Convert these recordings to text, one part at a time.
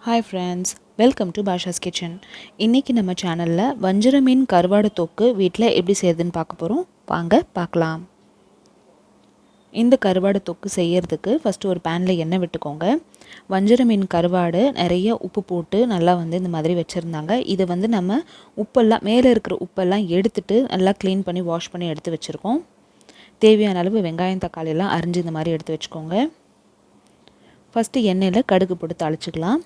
Hi friends, welcome to Basha's Kitchen. இன்னைக்கு நம்ம சேனல்ல வஞ்சர மீன் கருவாடு தொக்கு வீட்ல எப்படி செய்யறதுன்னு பார்க்க போறோம். வாங்க பார்க்கலாம். இந்த கருவாடு தொக்கு செய்யறதுக்கு ஃபர்ஸ்ட் ஒரு panல எண்ணெய் விட்டுக்கோங்க. வஞ்சர மீன் கருவாடு நிறைய உப்பு போட்டு நல்லா இந்த மாதிரி வச்சிருந்தாங்க. இது நம்ம உப்பெல்லாம் மேலே இருக்கிற உப்பெல்லாம் எடுத்துட்டு நல்லா க்ளீன் பண்ணி வாஷ் பண்ணி எடுத்து வச்சிருக்கோம். தேவையான அளவு வெங்காயம் தக்காளி எல்லாம் அரிஞ்சு இந்த மாதிரி எடுத்து வச்சுக்கோங்க. ஃபர்ஸ்ட் எண்ணெயில கடுகு போட்டு தாளிச்சுக்கலாம்.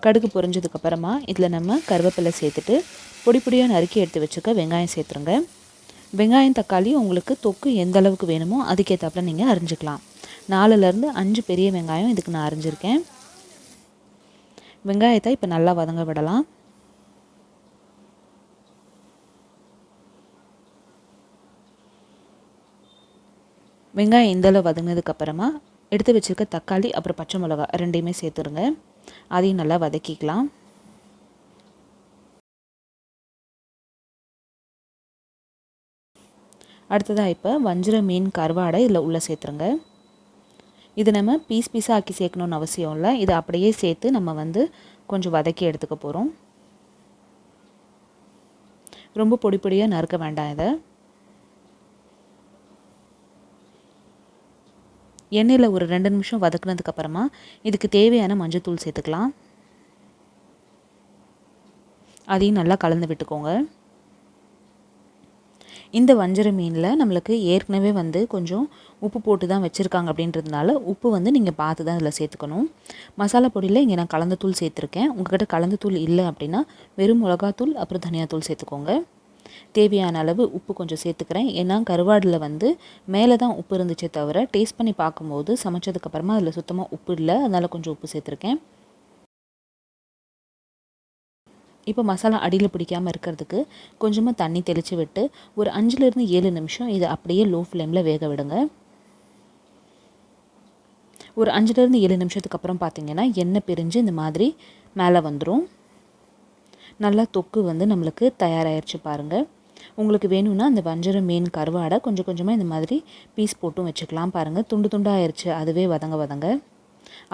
கடுகு பொரிஞ்சதுக்கப்புறமா இதில் நம்ம கருவேப்பிலை சேர்த்துட்டு பொடி பொடியாக நறுக்கி எடுத்து வச்சுக்க வெங்காயம் சேர்த்துருங்க. வெங்காயம் தக்காளி உங்களுக்கு தொக்கு எந்த அளவுக்கு வேணுமோ அதுக்கேற்றாப்புல நீங்கள் அரிஞ்சிக்கலாம். 4லேருந்து 5 பெரிய வெங்காயம் இதுக்கு நான் அரிஞ்சிருக்கேன். வெங்காயத்தை இப்போ நல்லா வதங்க விடலாம். வெங்காயம் இந்தளவு வதங்கினதுக்கப்புறமா எடுத்து வச்சுருக்க தக்காளி அப்புறம் பச்சை மிளகா ரெண்டையுமே சேர்த்துருங்க. அதையும் நல்லா வதக்கிக்கலாம். அடுத்ததாக இப்போ வஞ்சர மீன் கருவாடை இதில் உள்ளே சேர்த்துருங்க. இது நம்ம பீஸாக ஆக்கி சேர்க்கணுன்னு அவசியம் இல்லை. இதை அப்படியே சேர்த்து நம்ம கொஞ்சம் வதக்கி எடுத்துக்க போகிறோம். ரொம்ப பொடி பொடியாக நறுக்க வேண்டாம். இதை எண்ணெயில் ஒரு 2 நிமிஷம் வதக்குனதுக்கப்புறமா இதுக்கு தேவையான மஞ்சத்தூள் சேர்த்துக்கலாம். அதையும் நல்லா கலந்து விட்டுக்கோங்க. இந்த வஞ்சர மீனில் நம்மளுக்கு ஏற்கனவே கொஞ்சம் உப்பு போட்டு தான் வச்சுருக்காங்க அப்படின்றதுனால உப்பு நீங்கள் பார்த்து தான் இதில் சேர்த்துக்கணும். மசாலா பொடியில் இங்கே நான் கலந்த தூள் சேர்த்துருக்கேன். உங்கள்கிட்ட கலந்த தூள் இல்லை அப்படின்னா வெறும் மிளகாத்தூள் அப்புறம் தனியாத்தூள் சேர்த்துக்கோங்க. தேவையான அளவு உப்பு கொஞ்சம் சேர்த்துக்கிறேன். ஏன்னா கருவாடில் மேலே தான் உப்பு இருந்துச்சே தவிர டேஸ்ட் பண்ணி பார்க்கும்போது சமைச்சதுக்கப்புறமா அதில் சுத்தமாக உப்பு இல்லை. அதனால் கொஞ்சம் உப்பு சேர்த்துருக்கேன். இப்போ மசாலா அடியில் பிடிக்காமல் இருக்கிறதுக்கு கொஞ்சமாக தண்ணி தெளித்து விட்டு ஒரு 5லேருந்து 7 நிமிஷம் இதை அப்படியே லோ ஃப்ளேமில் வேக விடுங்க. ஒரு 5லேருந்து 7 நிமிஷத்துக்கு அப்புறம் பார்த்திங்கன்னா எண்ணெய் பிரிஞ்சு இந்த மாதிரி மேலே வந்துடும். நல்லா தொக்கு நம்மளுக்கு தயாராகிடுச்சு பாருங்கள். உங்களுக்கு வேணும்னா அந்த வஞ்சர மீன் கருவாடை கொஞ்சம் கொஞ்சமாக இந்த மாதிரி பீஸ் போட்டும் வச்சுக்கலாம். பாருங்கள் துண்டு துண்டாகிடுச்சு. அதுவே வதங்க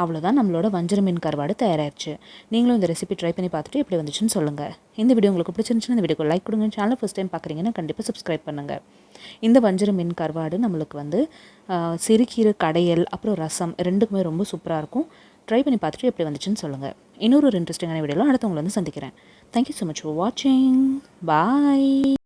அவ்வளோதான், நம்மளோட வஞ்சர மீன் கருவாடு தயாராகிடுச்சு. நீங்களும் இந்த ரெசிபி ட்ரை பண்ணி பார்த்துட்டு எப்படி வந்துச்சுன்னு சொல்லுங்கள். இந்த வீடியோ உங்களுக்கு பிடிச்சிருந்துச்சுன்னா இந்த வீடியோக்கு லைக் கொடுங்க. சேனல் ஃபஸ்ட் டைம் பார்க்குறீங்கன்னா கண்டிப்பாக சப்ஸ்கிரைப் பண்ணுங்கள். இந்த வஞ்சர மீன் கருவாடு நம்மளுக்கு சிறுகீரை கடayal அப்புறம் ரசம் ரெண்டுக்குமே ரொம்ப சூப்பராக இருக்கும். ட்ரை பண்ணி பார்த்துட்டு எப்படி வந்துச்சுன்னு சொல்லுங்கள். இன்னொரு இன்ட்ரெஸ்டிங்கான வீடியோவில் அடுத்தவங்களை சந்திக்கிறேன். தேங்க்யூ ஸோ மச் ஃபார் வாட்சிங். பாய்.